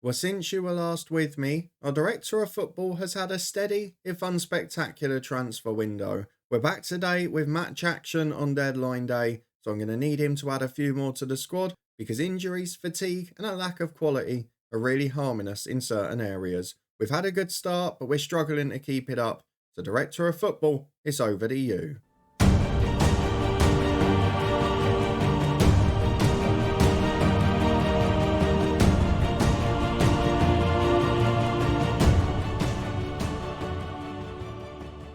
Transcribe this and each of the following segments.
Well, since you were last with me, our director of football has had a steady, if unspectacular, transfer window. We're back today with match action on deadline day, so I'm going to need him to add a few more to the squad because injuries, fatigue, and a lack of quality are really harming us in certain areas. We've had a good start, but we're struggling to keep it up. So, director of football, it's over to you.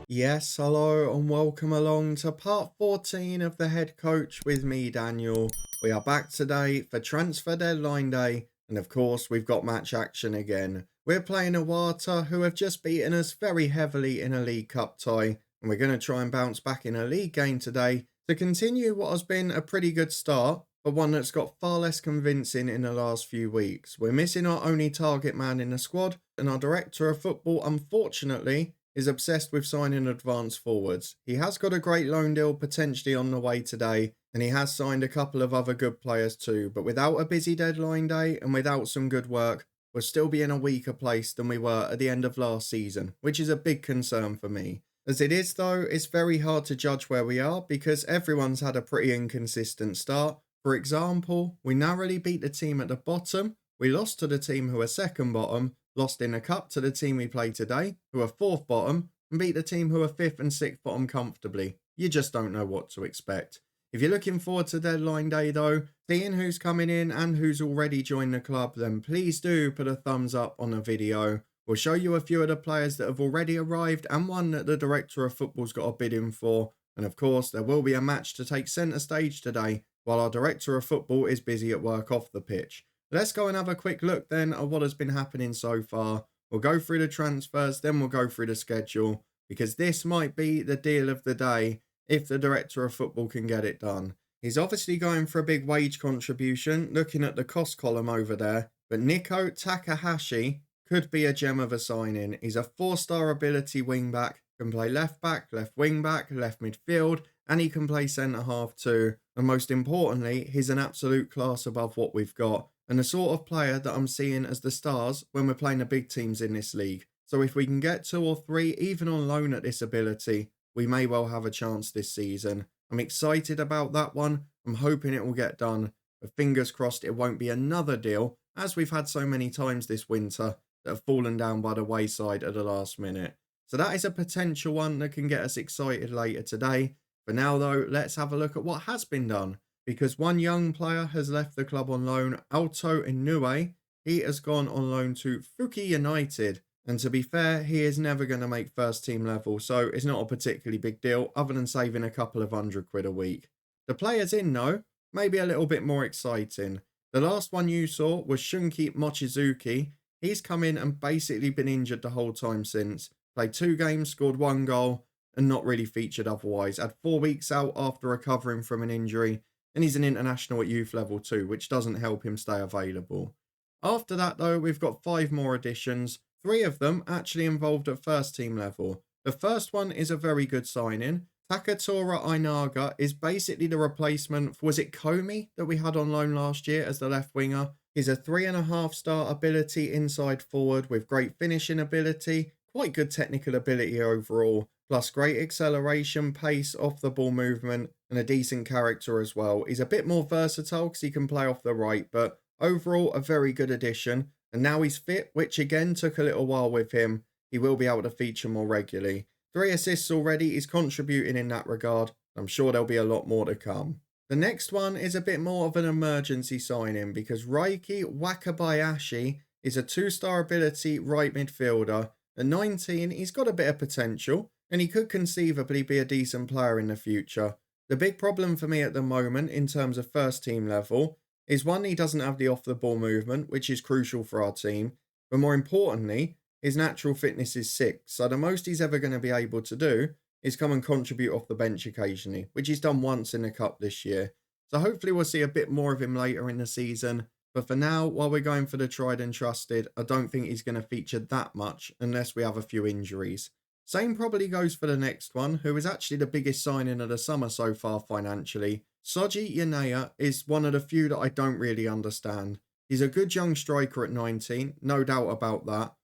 Yes, hello and welcome along to part 14 of the head coach with me, Daniel. We are back today for transfer deadline day, and of course, we've got match action again. We're playing Awata, who have just beaten us very heavily in a League Cup tie, and we're going to try and bounce back in a league game today to continue what has been a pretty good start, but one that's got far less convincing in the last few weeks. We're missing our only target man in the squad, and our director of football, unfortunately, is obsessed with signing advanced forwards. He has got a great loan deal potentially on the way today, and he has signed a couple of other good players too, but without a busy deadline day and without some good work, we'll still be in a weaker place than we were at the end of last season, which is a big concern for me. As it is though, it's very hard to judge where we are because everyone's had a pretty inconsistent start. For example, we narrowly beat the team at the bottom, we lost to the team who are second bottom, lost in a cup to the team we play today, who are fourth bottom, and beat the team who are fifth and sixth bottom comfortably. You just don't know what to expect. If you're looking forward to deadline day though, seeing who's coming in and who's already joined the club, then please do put a thumbs up on the video. We'll show you a few of the players that have already arrived and one that the director of football's got a bid in for. And of course, there will be a match to take centre stage today, while our director of football is busy at work off the pitch. Let's go and have a quick look then at what has been happening so far. We'll go through the transfers, then we'll go through the schedule, because this might be the deal of the day if the director of football can get it done. He's obviously going for a big wage contribution, looking at the cost column over there, but Nico Takahashi could be a gem of a signing. He's a 4-star ability wingback, can play left back, left wing back, left midfield, and he can play centre half too. And most importantly, he's an absolute class above what we've got, and the sort of player that I'm seeing as the stars when we're playing the big teams in this league. So if we can get 2 or 3 even on loan at this ability, we may well have a chance this season. I'm excited about that one. I'm hoping it will get done, but fingers crossed it won't be another deal, as we've had so many times this winter that have fallen down by the wayside at the last minute. So that is a potential one that can get us excited later today. For now though, let's have a look at what has been done, because one young player has left the club on loan, Alto Inoue. He has gone on loan to Fuki United, and to be fair, he is never going to make first team level, so it's not a particularly big deal other than saving a couple of £100 a week. The players in though, maybe a little bit more exciting. The last one you saw was Shunki Mochizuki. He's come in and basically been injured the whole time since. Played 2 games, scored 1 goal, and not really featured otherwise. Had 4 weeks out after recovering from an injury, and he's an international at youth level too, which doesn't help him stay available. After that though, we've got 5 more additions, 3 of them actually involved at first team level. The first one is a very good signing. Takatora Ainaga is basically the replacement for, was it Komi that we had on loan last year as the left winger? He's a 3.5-star ability inside forward with great finishing ability, quite good technical ability overall, plus great acceleration, pace, off the ball movement, and a decent character as well. He's a bit more versatile because he can play off the right, but overall a very good addition. And now he's fit, which again took a little while with him. He will be able to feature more regularly. 3 assists already, he's contributing in that regard. I'm sure there'll be a lot more to come. The next one is a bit more of an emergency signing because Raiki Wakabayashi is a 2-star ability right midfielder. At 19, he's got a bit of potential, and he could conceivably be a decent player in the future. The big problem for me at the moment in terms of first team level is one, he doesn't have the off the ball movement, which is crucial for our team, but more importantly, his natural fitness is 6, so the most he's ever going to be able to do is come and contribute off the bench occasionally, which he's done once in the cup this year. So hopefully we'll see a bit more of him later in the season, but for now, while we're going for the tried and trusted, I don't think he's going to feature that much unless we have a few injuries. Same probably goes for the next one, who is actually the biggest signing of the summer so far financially. Soji Yanea is one of the few that I don't really understand. He's a good young striker at 19, no doubt about that,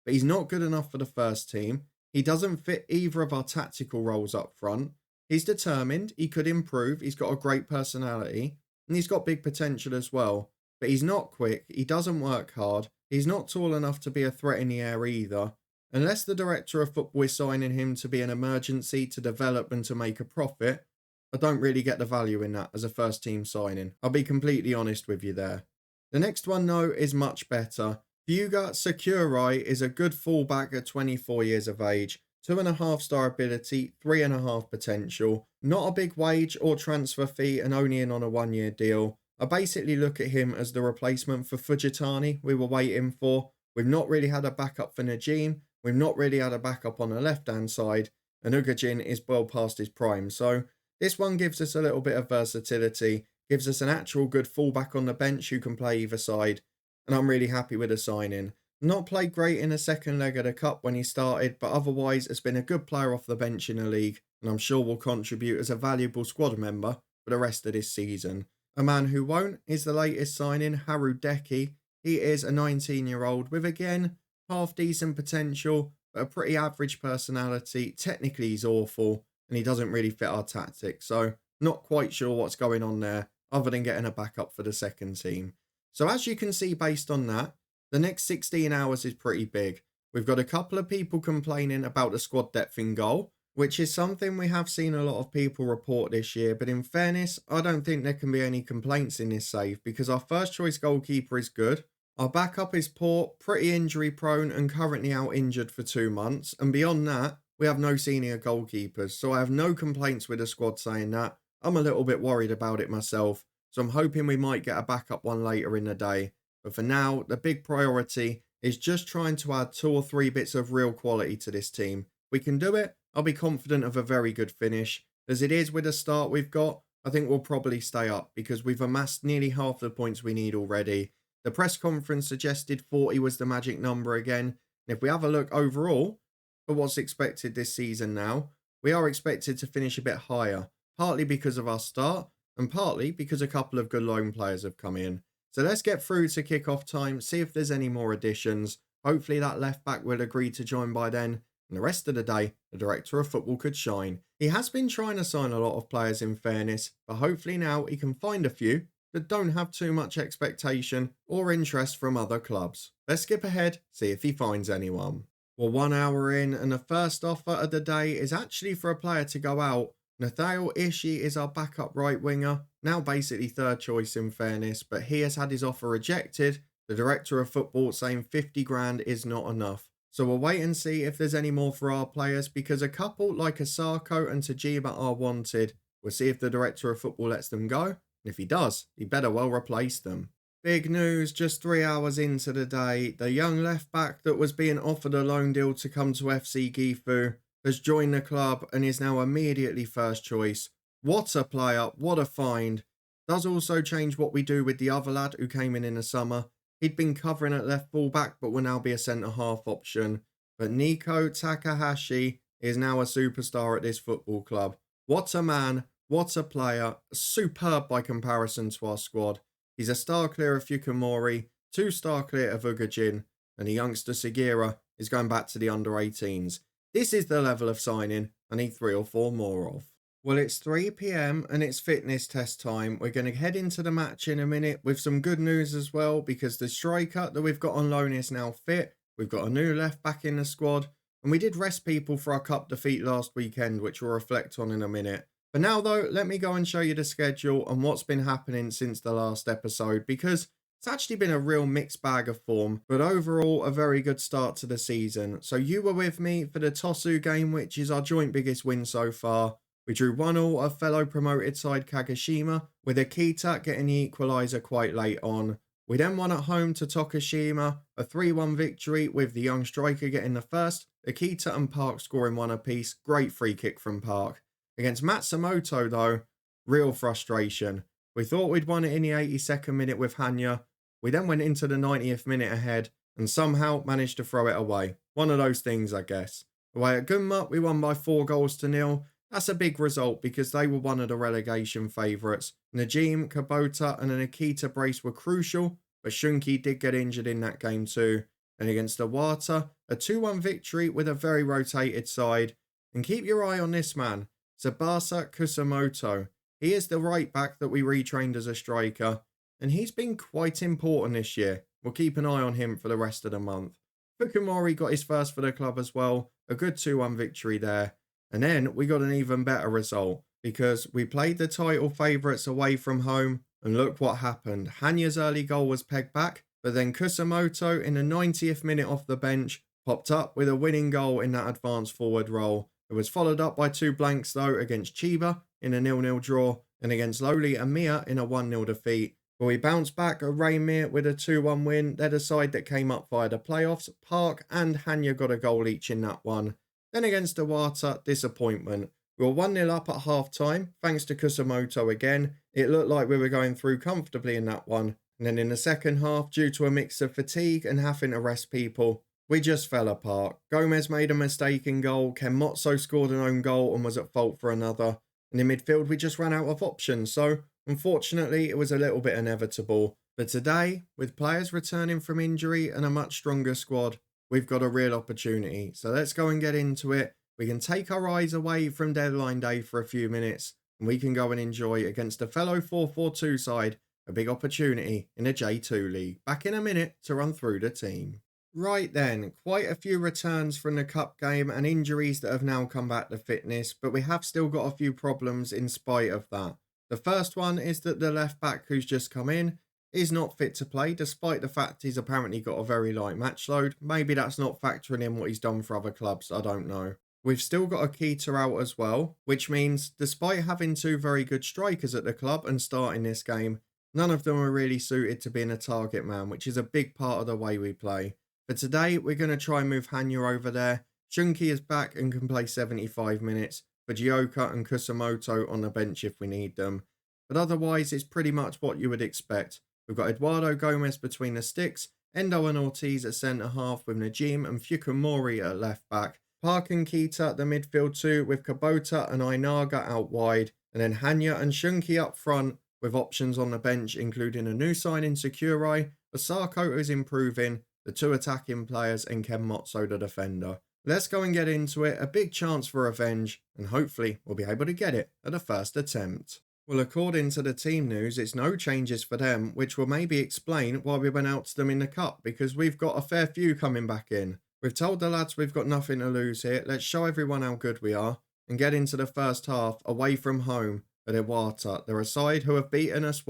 but he's not good enough for the first team. He doesn't fit either of our tactical roles up front. He's determined, he could improve, he's got a great personality, and he's got big potential as well. But he's not quick, he doesn't work hard, he's not tall enough to be a threat in the air either. Unless the director of football is signing him to be an emergency to develop and to make a profit, I don't really get the value in that as a first team signing. I'll be completely honest with you there. The next one though is much better. Hyuga Sakurai is a good fullback at 24 years of age, 2.5-star ability, 3.5 potential, not a big wage or transfer fee and only in on a 1-year deal. I basically look at him as the replacement for Fujitani we were waiting for. We've not really had a backup for Najim, we've not really had a backup on the left-hand side, and Ugajin is well past his prime. So this one gives us a little bit of versatility, gives us an actual good fullback on the bench who can play either side, and I'm really happy with the signing. Not played great in the second leg of the cup when he started, but otherwise has been a good player off the bench in the league, and I'm sure will contribute as a valuable squad member for the rest of this season. A man who won't is the latest signing, Harudeki. He is a 19-year-old with, again, half-decent potential, but a pretty average personality. Technically, he's awful, and he doesn't really fit our tactics, so not quite sure what's going on there, other than getting a backup for the second team. So as you can see based on that, the next 16 hours is pretty big. We've got a couple of people complaining about the squad depth in goal, which is something we have seen a lot of people report this year, but in fairness, I don't think there can be any complaints in this save because our first choice goalkeeper is good, our backup is poor, pretty injury prone and currently out injured for 2 months, and beyond that, we have no senior goalkeepers, so I have no complaints with the squad saying that. I'm a little bit worried about it myself, so I'm hoping we might get a backup one later in the day. But for now, the big priority is just trying to add 2 or 3 bits of real quality to this team. If we can do it, I'll be confident of a very good finish. As it is with the start we've got, I think we'll probably stay up because we've amassed nearly half the points we need already. The press conference suggested 40 was the magic number again. And if we have a look overall for what's expected this season now, we are expected to finish a bit higher, partly because of our start and partly because a couple of good loan players have come in. So let's get through to kick-off time, see if there's any more additions. Hopefully that left back will agree to join by then. And the rest of the day, the director of football could shine. He has been trying to sign a lot of players in fairness, but hopefully now he can find a few that don't have too much expectation or interest from other clubs. Let's skip ahead, see if he finds anyone. Well, 1 hour in, and the first offer of the day is actually for a player to go out. Nathaniel Ishii is our backup right winger, now basically third choice in fairness, but he has had his offer rejected. The director of football saying 50 grand is not enough. So we'll wait and see if there's any more for our players, because a couple like Asako and Tajima are wanted. We'll see if the director of football lets them go, and if he does, he better well replace them. Big news just 3 hours into the day. The young left back that was being offered a loan deal to come to FC Gifu has joined the club and is now immediately first choice. What a player, what a find. Does also change what we do with the other lad who came in the summer. He'd been covering at left full back but will now be a centre half option. But Nico Takahashi is now a superstar at this football club. What a man, what a player, superb by comparison to our squad. He's a star clear of Fukumori, 2-star clear of Ugajin, and the youngster Sugira is going back to the under-18s. This is the level of signing I need 3 or 4 more of. Well, it's 3 PM and it's fitness test time. We're going to head into the match in a minute with some good news as well, because the striker that we've got on loan is now fit. We've got a new left back in the squad, and we did rest people for our cup defeat last weekend, which we'll reflect on in a minute. For now though, let me go and show you the schedule and what's been happening since the last episode, because it's actually been a real mixed bag of form, but overall a very good start to the season. So you were with me for the Tosu game, which is our joint biggest win so far. We drew 1-1 of fellow promoted side Kagoshima, with Akita getting the equaliser quite late on. We then won at home to Tokushima, a 3-1 victory with the young striker getting the first, Akita and Park scoring 1 apiece. Great free kick from Park. Against Matsumoto though, real frustration. We thought we'd won it in the 82nd minute with Hanya. We then went into the 90th minute ahead and somehow managed to throw it away. One of those things, I guess. Away at Gunma, we won by 4-0. That's a big result because they were one of the relegation favourites. Najim, Kubota and an Akita brace were crucial, but Shunki did get injured in that game too. And against Iwata, a 2-1 victory with a very rotated side. And keep your eye on this man, Tsubasa Kusamoto. He is the right back that we retrained as a striker, and he's been quite important this year. We'll keep an eye on him for the rest of the month. Fukumori got his first for the club as well, a good 2-1 victory there. And then we got an even better result, because we played the title favourites away from home, and look what happened. Hanya's early goal was pegged back, but then Kusamoto in the 90th minute off the bench popped up with a winning goal in that advanced forward role. It was followed up by 2 blanks though against Chiba in a 0-0 draw and against Lowly Amiya in a 1-0 defeat. But we bounced back at Raymere with a 2-1 win. They're the side that came up via the playoffs. Park and Hanya got a goal each in that one. Then against Iwata, disappointment. We were 1-0 up at half time, thanks to Kusamoto again. It looked like we were going through comfortably in that one. And then in the second half, due to a mix of fatigue and having to rest people, we just fell apart. Gomez made a mistake in goal. Ken Motso scored an own goal and was at fault for another. And in midfield, we just ran out of options. So, unfortunately, it was a little bit inevitable. But today, with players returning from injury and a much stronger squad, we've got a real opportunity. So let's go and get into it. We can take our eyes away from deadline day for a few minutes, and we can go and enjoy against a fellow 4-4-2 side a big opportunity in a J2 league. Back in a minute to run through the team. Right then, quite a few returns from the cup game and injuries that have now come back to fitness, but we have still got a few problems in spite of that. The first one is that the left back who's just come in is not fit to play, despite the fact he's apparently got a very light match load. Maybe that's not factoring in what he's done for other clubs, I don't know. We've still got Akita out as well, which means despite having 2 very good strikers at the club and starting this game, none of them are really suited to being a target man, which is a big part of the way we play. But today, we're going to try and move Hanya over there. Shunki is back and can play 75 minutes. Fujioka and Kusamoto on the bench if we need them. But otherwise, it's pretty much what you would expect. We've got Eduardo Gomez between the sticks, Endo and Ortiz at centre-half with Najim and Fukumori at left-back. Park and Kita at the midfield too, with Kubota and Ainaga out wide. And then Hanya and Shunki up front, with options on the bench, including a new signing Sakurai, Osako is improving, the 2 attacking players, and Ken Motso the defender. Let's go and get into it. A big chance for revenge, and hopefully we'll be able to get it at the first attempt. Well, according to the team news, it's no changes for them, which will maybe explain why we went out to them in the cup, because we've got a fair few coming back in. We've told the lads we've got nothing to lose here. Let's show everyone how good we are and get into the first half away from home at Iwata. They're a side who have beaten us,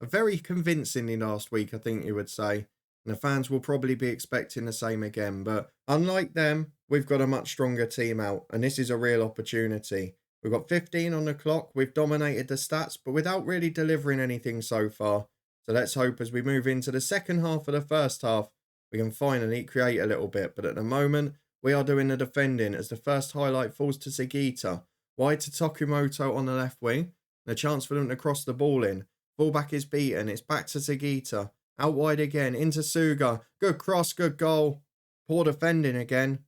very convincingly last week, I think you would say. And the fans will probably be expecting the same again. But unlike them, we've got a much stronger team out, and this is a real opportunity. We've got 15 on the clock. We've dominated the stats, but without really delivering anything so far. So let's hope as we move into the second half of the first half, we can finally create a little bit. But at the moment, we are doing the defending as the first highlight falls to Sugita. Wide to Tokumoto on the left wing. And a chance for them to cross the ball in. Fullback is beaten. It's back to Sugita. Out wide again. Into Suga. Good cross. Good goal. Poor defending again.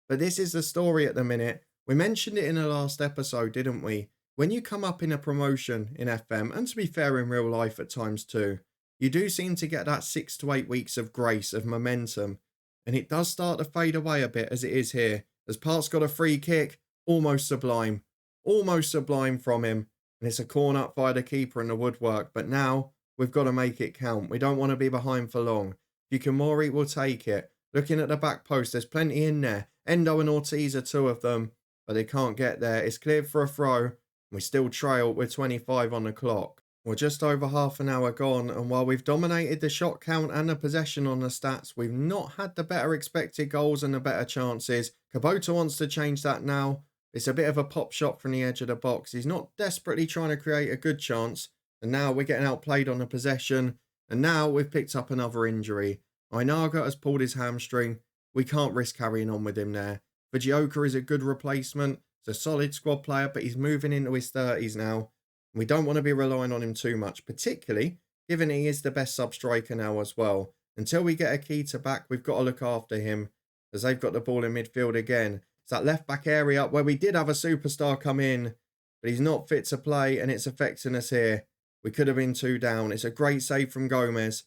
But this is the story at the minute. We mentioned it in the last episode, didn't we? When you come up in a promotion in FM, and to be fair in real life at times too, you do seem to get that 6 to 8 weeks of grace, of momentum. And it does start to fade away a bit as it is here. As Park's got a free kick. Almost sublime. Almost sublime from him. And it's a corner up by the keeper in the woodwork. But now, we've got to make it count. We don't want to be behind for long. Fukumori will take it. Looking at the back post, there's plenty in there. Endo and Ortiz are 2 of them. But they can't get there. It's cleared for a throw. We still trail with 25 on the clock. We're just over half an hour gone, and while we've dominated the shot count and the possession on the stats, we've not had the better expected goals and the better chances. Kubota wants to change that now. It's a bit of a pop shot from the edge of the box. He's not desperately trying to create a good chance, and now we're getting outplayed on the possession, and now we've picked up another injury. Ainaga has pulled his hamstring. We can't risk carrying on with him there. Fujioka is a good replacement. He's a solid squad player, but he's moving into his 30s now. We don't want to be relying on him too much, particularly given he is the best sub-striker now as well. Until we get Akita back, we've got to look after him, as they've got the ball in midfield again. It's that left-back area where we did have a superstar come in, but he's not fit to play, and it's affecting us here. We could have been 2 down. It's a great save from Gomez.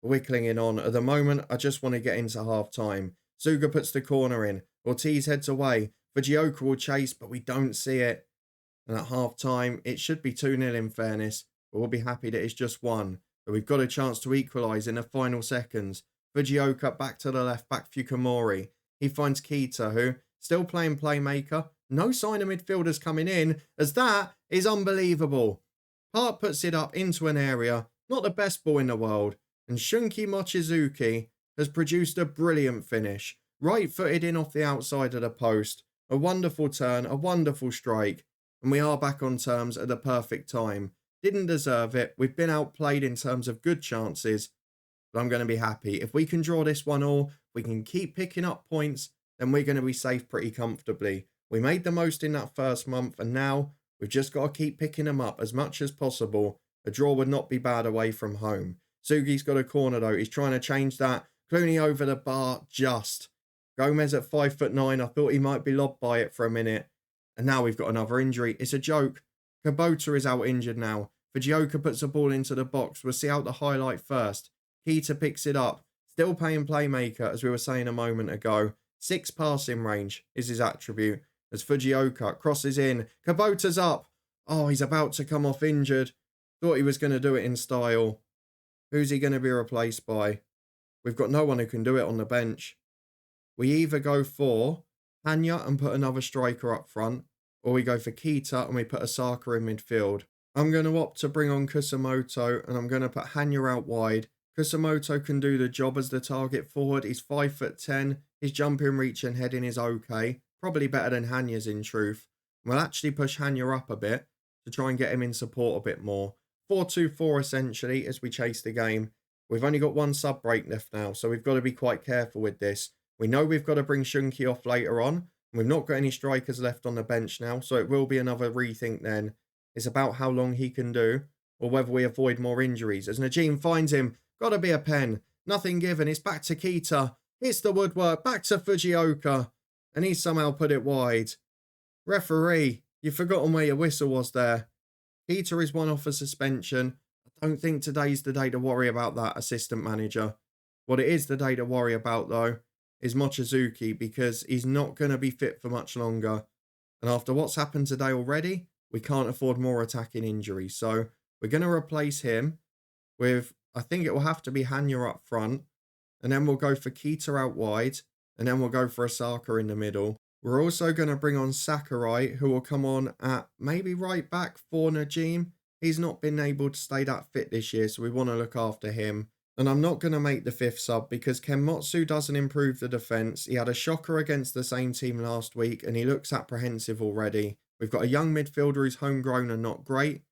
We're clinging on. At the moment, I just want to get into half time. Suga puts the corner in. Ortiz heads away. Fujioka will chase, but we don't see it. And at half time, it should be 2-0 in fairness, but we'll be happy that it's just one. But we've got a chance to equalise in the final seconds. Fujioka back to the left, back Fukumori. He finds Kita, who, still playing playmaker. No sign of midfielders coming in, as that is unbelievable. Park puts it up into an area, not the best ball in the world, and Shunki Mochizuki has produced a brilliant finish. Right-footed in off the outside of the post. A wonderful turn, a wonderful strike. And we are back on terms at the perfect time. Didn't deserve it. We've been outplayed in terms of good chances. But I'm going to be happy. If we can draw this one all, we can keep picking up points, then we're going to be safe pretty comfortably. We made the most in that first month, and now we've just got to keep picking them up as much as possible. A draw would not be bad away from home. Sugi's got a corner though. He's trying to change that. Clooney over the bar, just. Gomez at 5'9". I thought he might be lobbed by it for a minute. And now we've got another injury. It's a joke. Kubota is out injured now. Fujioka puts the ball into the box. We'll see out the highlight first. Kita picks it up. Still playing playmaker, as we were saying a moment ago. 6 passing range is his attribute. As Fujioka crosses in. Kubota's up. Oh, he's about to come off injured. Thought he was going to do it in style. Who's he going to be replaced by? We've got no one who can do it on the bench. We either go for Hanya and put another striker up front, or we go for Kita and we put Osaka in midfield. I'm going to opt to bring on Kusamoto, and I'm going to put Hanya out wide. Kusamoto can do the job as the target forward. He's 5'10". His jumping, reach and heading is okay. Probably better than Hanya's in truth. We'll actually push Hanya up a bit to try and get him in support a bit more. 4-2-4 essentially as we chase the game. We've only got one sub break left now, so we've got to be quite careful with this. We know we've got to bring Shunki off later on. We've not got any strikers left on the bench now, so it will be another rethink then. It's about how long he can do, or whether we avoid more injuries. As Najim finds him, got to be a pen. Nothing given, it's back to Kita. It's the woodwork, back to Fujioka. And he's somehow put it wide. Referee, you've forgotten where your whistle was there. Kita is one off a suspension. I don't think today's the day to worry about that, assistant manager. What it is the day to worry about, though, is Mochizuki, because he's not going to be fit for much longer. And after what's happened today already, we can't afford more attacking injuries. So we're going to replace him with, I think it will have to be Hanya up front. And then we'll go for Kita out wide. And then we'll go for Osaka in the middle. We're also going to bring on Sakurai, who will come on at maybe right back for Najim. He's not been able to stay that fit this year, so we want to look after him. And I'm not going to make the 5th sub because Kenmotsu doesn't improve the defence. He had a shocker against the same team last week and he looks apprehensive already. We've got a young midfielder who's homegrown and not great.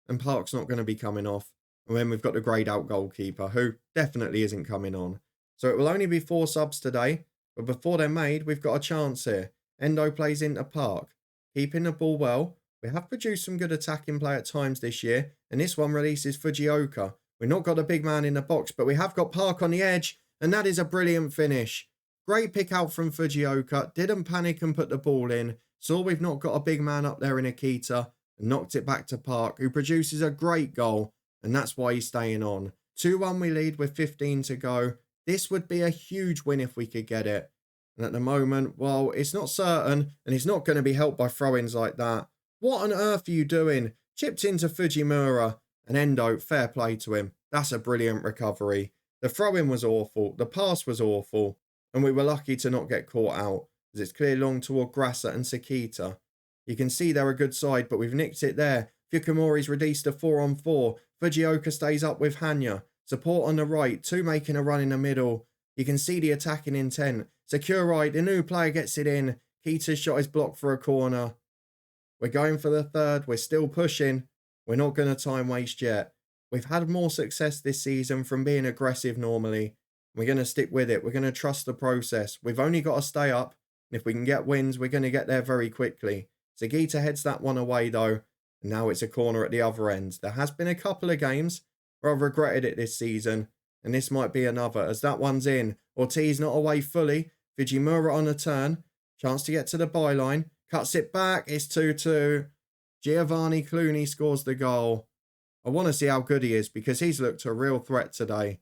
And Park's not going to be coming off. And then we've got the greyed out goalkeeper, who definitely isn't coming on. So it will only be 4 subs today. But before they're made, we've got a chance here. Endo plays into Park. Keeping the ball well. We have produced some good attacking play at times this year. And this one releases Fujioka. We've not got a big man in the box, but we have got Park on the edge. And that is a brilliant finish. Great pick out from Fujioka. Didn't panic and put the ball in. Saw we've not got a big man up there in Akita. And knocked it back to Park, who produces a great goal. And that's why he's staying on. 2-1 we lead with 15 to go. This would be a huge win if we could get it. And at the moment, well, it's not certain. And it's not going to be helped by throw-ins like that. What on earth are you doing? Chipped into Fujimura. And Endo, fair play to him. That's a brilliant recovery. The throw-in was awful. The pass was awful. And we were lucky to not get caught out, as it's clear long toward Grassa and Sakita. You can see they're a good side, but we've nicked it there. Fukumori's reduced to 4-on-4. Fujioka stays up with Hanya. Support on the right. 2 making a run in the middle. You can see the attacking intent. Sakurai, the new player, gets it in. Kita's shot is blocked for a corner. We're going for the 3rd. We're still pushing. We're not going to time waste yet. We've had more success this season from being aggressive normally. We're going to stick with it. We're going to trust the process. We've only got to stay up. And if we can get wins, we're going to get there very quickly. Sagita heads that one away though. And now it's a corner at the other end. There has been a couple of games where I've regretted it this season. And this might be another as that one's in. Ortiz not away fully. Fujimura on a turn. Chance to get to the byline. Cuts it back. It's 2-2. Giovanni Clooney scores the goal. I want to see how good he is because he's looked a real threat today.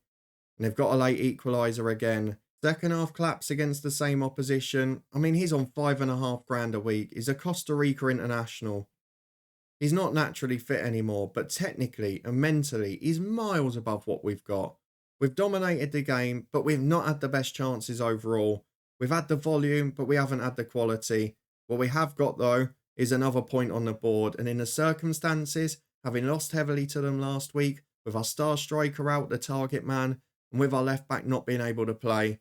and they've got a late equaliser again. Second half collapse against the same opposition. I mean, he's on 5.5 grand a week. He's a Costa Rica international. He's not naturally fit anymore, but technically and mentally, he's miles above what we've got. We've dominated the game, but we've not had the best chances overall. We've had the volume, but we haven't had the quality. What we have got, though, is another point on the board. And in the circumstances, having lost heavily to them last week, with our star striker out, the target man, and with our left back not being able to play,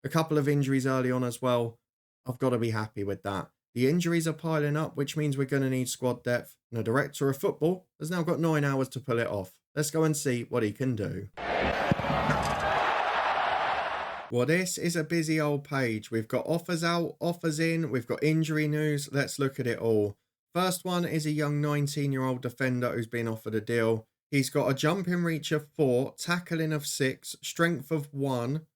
a couple of injuries early on as well, I've got to be happy with that. The injuries are piling up, which means we're going to need squad depth. And the director of football has now got 9 hours to pull it off. Let's go and see what he can do. Well, this is a busy old page. We've got offers out, offers in, we've got injury news. Let's look at it all. First one is a young 19-year-old defender who's been offered a deal. He's got a jumping reach of 4, tackling of 6, strength of 1,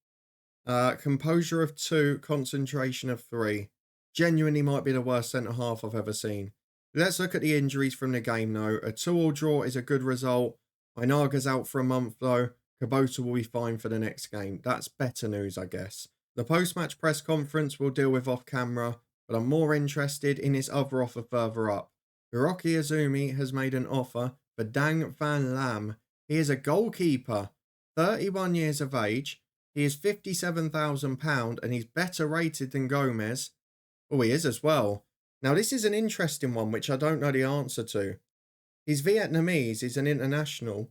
composure of 2, concentration of 3. Genuinely might be the worst centre-half I've ever seen. Let's look at the injuries from the game, though. A 2-2 draw is a good result. Ainaga's out for a month, though. Kubota will be fine for the next game. That's better news, I guess. The post-match press conference we'll deal with off-camera, but I'm more interested in this other offer further up. Hiroki has made an offer for Dang Van Lam. He is a goalkeeper, 31 years of age. He is £57,000 and he's better rated than Gomez. Oh, he is as well. Now, this is an interesting one, which I don't know the answer to. He's Vietnamese, he's an international.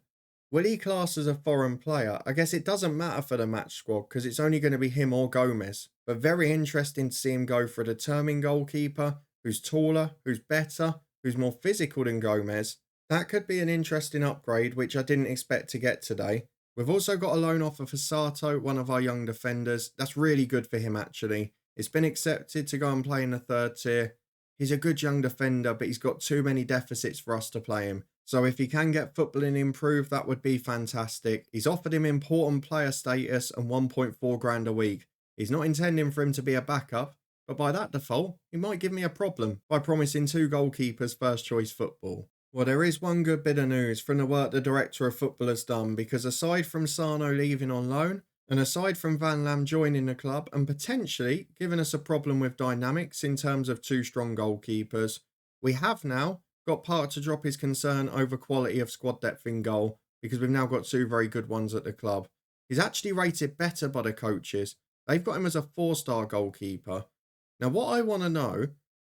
Will he class as a foreign player? I guess it doesn't matter for the match squad because it's only going to be him or Gomez. But very interesting to see him go for a determined goalkeeper who's taller, who's better, who's more physical than Gomez. That could be an interesting upgrade, which I didn't expect to get today. We've also got a loan offer for Sato, one of our young defenders. That's really good for him, actually. It's been accepted to go and play in the 3rd tier. He's a good young defender, but he's got too many deficits for us to play him. So if he can get footballing improved, that would be fantastic. He's offered him important player status and 1.4 grand a week. He's not intending for him to be a backup, but by that default, he might give me a problem by promising 2 goalkeepers first choice football. Well, there is one good bit of news from the work the director of football has done, because aside from Sano leaving on loan, and aside from Van Lam joining the club and potentially giving us a problem with dynamics in terms of 2 strong goalkeepers, we have now got Park to drop his concern over quality of squad depth in goal, because we've now got 2 very good ones at the club. He's actually rated better by the coaches. They've got him as a 4-star goalkeeper. Now, what I want to know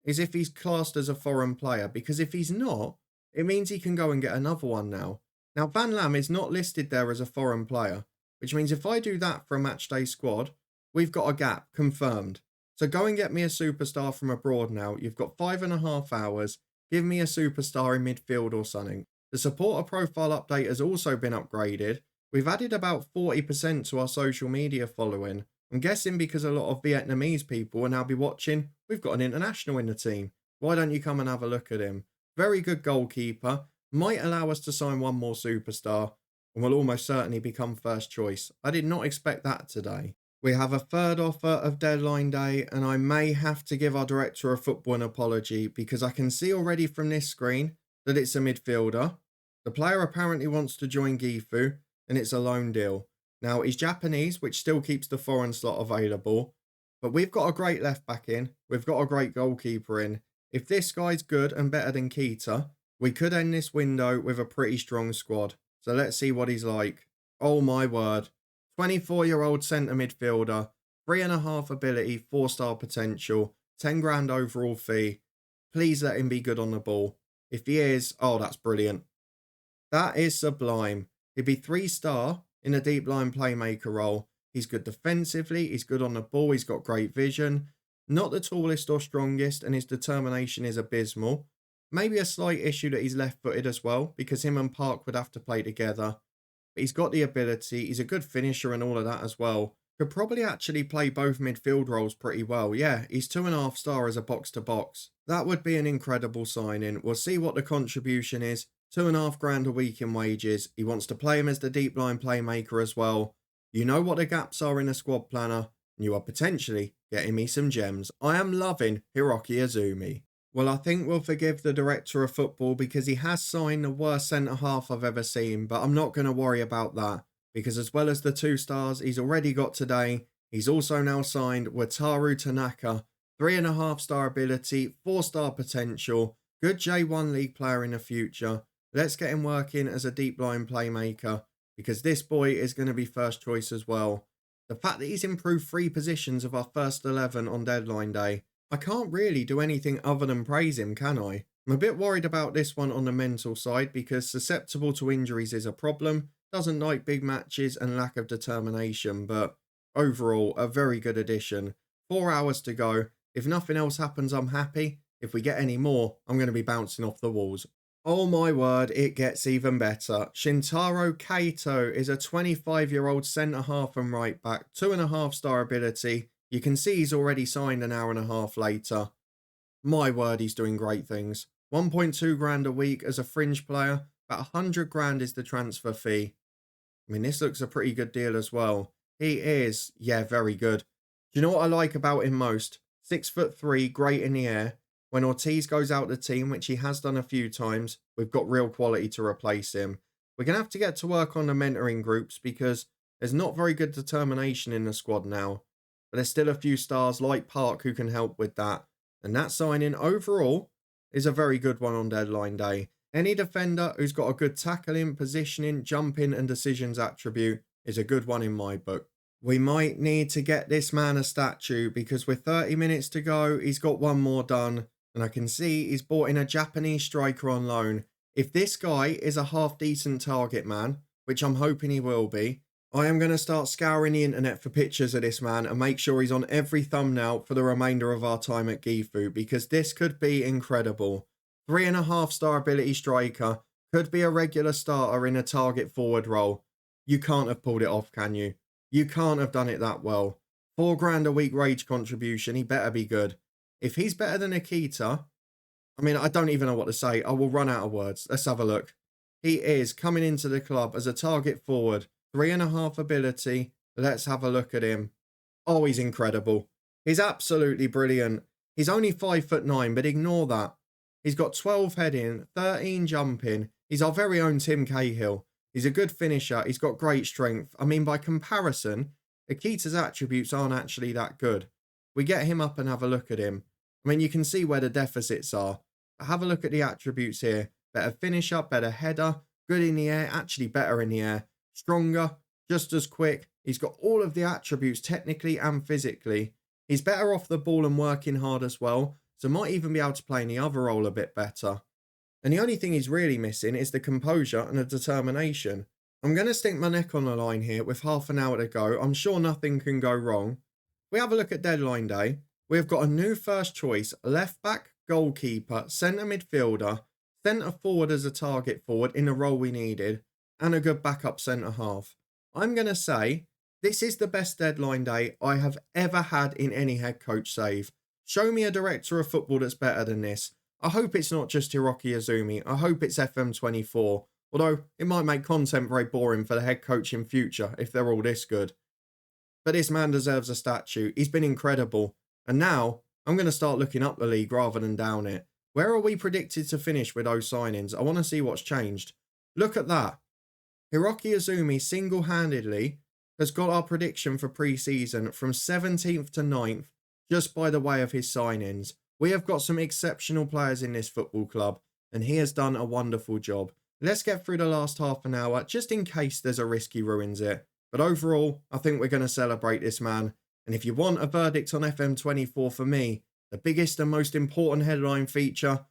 is if he's classed as a foreign player, because if he's not, it means he can go and get another one now. Now, Van Lam is not listed there as a foreign player, which means if I do that for a matchday squad, we've got a gap confirmed. So go and get me a superstar from abroad now. You've got 5.5 hours. Give me a superstar in midfield or something. The supporter profile update has also been upgraded. We've added about 40% to our social media following. I'm guessing because a lot of Vietnamese people will now be watching, we've got an international in the team. Why don't you come and have a look at him? Very good goalkeeper. Might allow us to sign 1 more superstar and will almost certainly become first choice. I did not expect that today. We have a 3rd offer of deadline day, and I may have to give our director of football an apology because I can see already from this screen that it's a midfielder. The player apparently wants to join Gifu, and it's a loan deal. Now, he's Japanese, which still keeps the foreign slot available, but we've got a great left back in. We've got a great goalkeeper in. If this guy's good and better than Kita, we could end this window with a pretty strong squad. So let's see what he's like. Oh my word. 24-year-old centre midfielder, 3.5 ability, 4-star potential, 10 grand overall fee. Please let him be good on the ball. If he is, oh, that's brilliant. That is sublime. He'd be 3-star in a deep line playmaker role. He's good defensively, he's good on the ball, he's got great vision. Not the tallest or strongest, and his determination is abysmal. Maybe a slight issue that he's left-footed as well, because him and Park would have to play together. But he's got the ability, he's a good finisher and all of that as well. Could probably actually play both midfield roles pretty well. Yeah, he's 2.5 star as a box-to-box. That would be an incredible signing. We'll see what the contribution is. 2.5 grand a week in wages. He wants to play him as the deep line playmaker as well. You know what the gaps are in a squad planner, and you are potentially getting me some gems. I am loving HIROKI'S. Well, I think we'll forgive the director of football because he has signed the worst centre-half I've ever seen, but I'm not going to worry about that. because as well as the 2 stars he's already got today, he's also now signed Wataru Tanaka, 3.5 star ability, 4 star potential, good J1 League player in the future. Let's get him working as a deep line playmaker, because this boy is going to be first choice as well. The fact that he's improved 3 positions of our first 11 on deadline day, I can't really do anything other than praise him, can I? I'm a bit worried about this one on the mental side, because susceptible to injuries is a problem, doesn't like big matches and lack of determination, but overall a very good addition. 4 hours to go. If nothing else happens, I'm happy. If we get any more, I'm going to be bouncing off the walls. Oh my word, it gets even better. Shintaro Kato is a 25-year-old centre-half and right-back, 2.5 star ability. You can see he's already signed an hour and a half later. My word, he's doing great things. 1.2 grand a week as a fringe player, about 100 grand is the transfer fee. I mean, this looks a pretty good deal as well. He is, yeah, very good. Do you know what I like about him most? 6'3", great in the air. When Ortiz goes out the team, which he has done a few times, we've got real quality to replace him. We're going to have to get to work on the mentoring groups, because there's not very good determination in the squad now. But there's still a few stars like Park who can help with that. And that signing overall is a very good one on deadline day. Any defender who's got a good tackling, positioning, jumping and decisions attribute is a good one in my book. We might need to get this man a statue, because with 30 minutes to go, he's got one more done. And I can see he's bought in a Japanese striker on loan. If this guy is a half-decent target man, which I'm hoping he will be, I am going to start scouring the internet for pictures of this man and make sure he's on every thumbnail for the remainder of our time at Gifu, because this could be incredible. 3.5 star ability striker, could be a regular starter in a target forward role. You can't have pulled it off, can you? You can't have done it that well. 4 grand a week wage contribution, he better be good. If he's better than Akita, I mean, I don't even know what to say. I will run out of words. Let's have a look. He is coming into the club as a target forward. 3.5 ability. Let's have a look at him. Oh, he's incredible. He's absolutely brilliant. He's only 5'9", but ignore that. He's got 12 heading, 13 jumping. He's our very own Tim Cahill. He's a good finisher. He's got great strength. I mean, by comparison, Akita's attributes aren't actually that good. We get him up and have a look at him. I mean, you can see where the deficits are. But have a look at the attributes here. Better finisher, better header, good in the air, actually better in the air, stronger, just as quick. He's got all of the attributes technically and physically. He's better off the ball and working hard as well, so might even be able to play in the other role a bit better. And the only thing he's really missing is the composure and the determination. I'm going to stick my neck on the line here with half an hour to go. I'm sure nothing can go wrong. We have a look at deadline day. We've got a new first choice, left back, goalkeeper, centre midfielder, centre forward as a target forward in the role we needed, and a good backup centre half. I'm going to say this is the best deadline day I have ever had in any head coach save. Show me a director of football that's better than this. I hope it's not just Hiroki Izumi. I hope it's FM24. Although it might make content very boring for the head coach in future if they're all this good. But this man deserves a statue. He's been incredible. And now, I'm going to start looking up the league rather than down it. Where are we predicted to finish with those signings? I want to see what's changed. Look at that. Hiroki Izumi single-handedly has got our prediction for pre-season from 17th to 9th just by the way of his signings. We have got some exceptional players in this football club, and he has done a wonderful job. Let's get through the last half an hour, just in case there's a risk he ruins it. But overall, I think we're going to celebrate this man. And if you want a verdict on FM24 for me, the biggest and most important headline feature,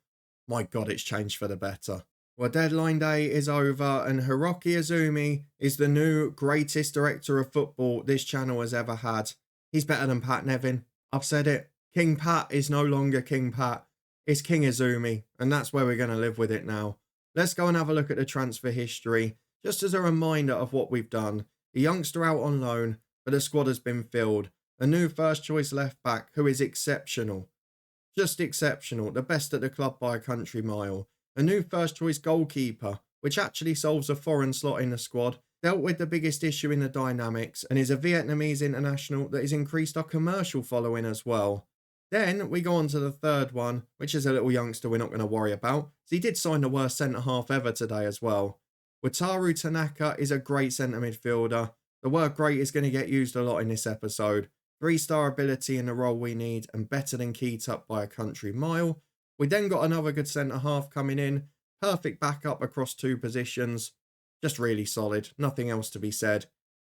my God, it's changed for the better. Well, deadline day is over, and Hiroki Izumi is the new greatest director of football this channel has ever had. He's better than Pat Nevin. I've said it. King Pat is no longer King Pat. It's King Izumi, and that's where we're going to live with it now. Let's go and have a look at the transfer history, just as a reminder of what we've done. A youngster out on loan, but the squad has been filled. A new first choice left back who is exceptional. Just exceptional, the best at the club by a country mile. A new first choice goalkeeper, which actually solves a foreign slot in the squad, dealt with the biggest issue in the dynamics, and is a Vietnamese international that has increased our commercial following as well. Then we go on to the third one, which is a little youngster we're not going to worry about. So he did sign the worst centre-half ever today as well. Wataru Tanaka is a great centre midfielder. The word great is going to get used a lot in this episode. 3-star ability in the role we need and better than Keita by a country mile. We then got another good centre half coming in. Perfect backup across 2 positions. Just really solid. Nothing else to be said.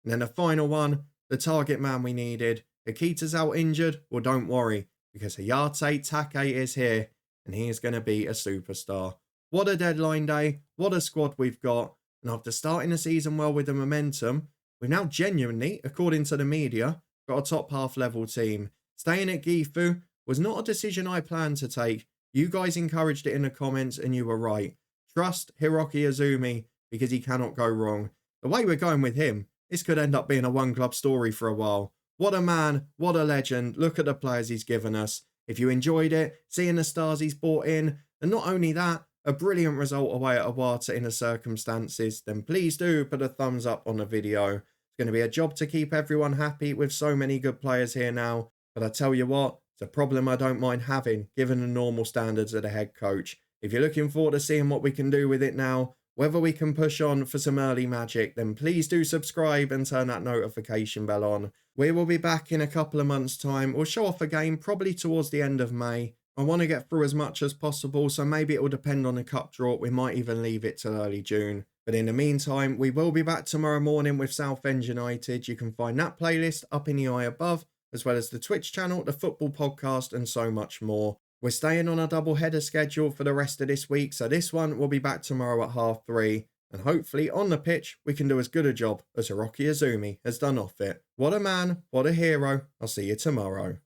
And then the final one, the target man we needed. Akita's out injured? Well, don't worry, because Hayate Take is here, and he is going to be a superstar. What a deadline day. What a squad we've got. And after starting the season well with the momentum, we've now genuinely, according to the media, got a top half level team. Staying at Gifu was not a decision I planned to take. You guys encouraged it in the comments and you were right. Trust Hiroki Izumi because he cannot go wrong. The way we're going with him, this could end up being a one club story for a while. What a man, what a legend. Look at the players he's given us. If you enjoyed it, seeing the stars he's brought in, and not only that, a brilliant result away at Iwata in the circumstances, then please do put a thumbs up on the video. Going to be a job to keep everyone happy with so many good players here now. But I tell you what, it's a problem I don't mind having, given the normal standards of the head coach. If you're looking forward to seeing what we can do with it now, whether we can push on for some early magic, then please do subscribe and turn that notification bell on. We will be back in a couple of months' time. We'll show off a game probably towards the end of May. I want to get through as much as possible, so maybe it will depend on the cup draw. We might even leave it till early June. But in the meantime, we will be back tomorrow morning with Southend United. You can find that playlist up in the eye above, as well as the Twitch channel, the football podcast, and so much more. We're staying on a double header schedule for the rest of this week, so this one will be back tomorrow at 3:30. And hopefully on the pitch, we can do as good a job as Hiroki Izumi has done off it. What a man, what a hero. I'll see you tomorrow.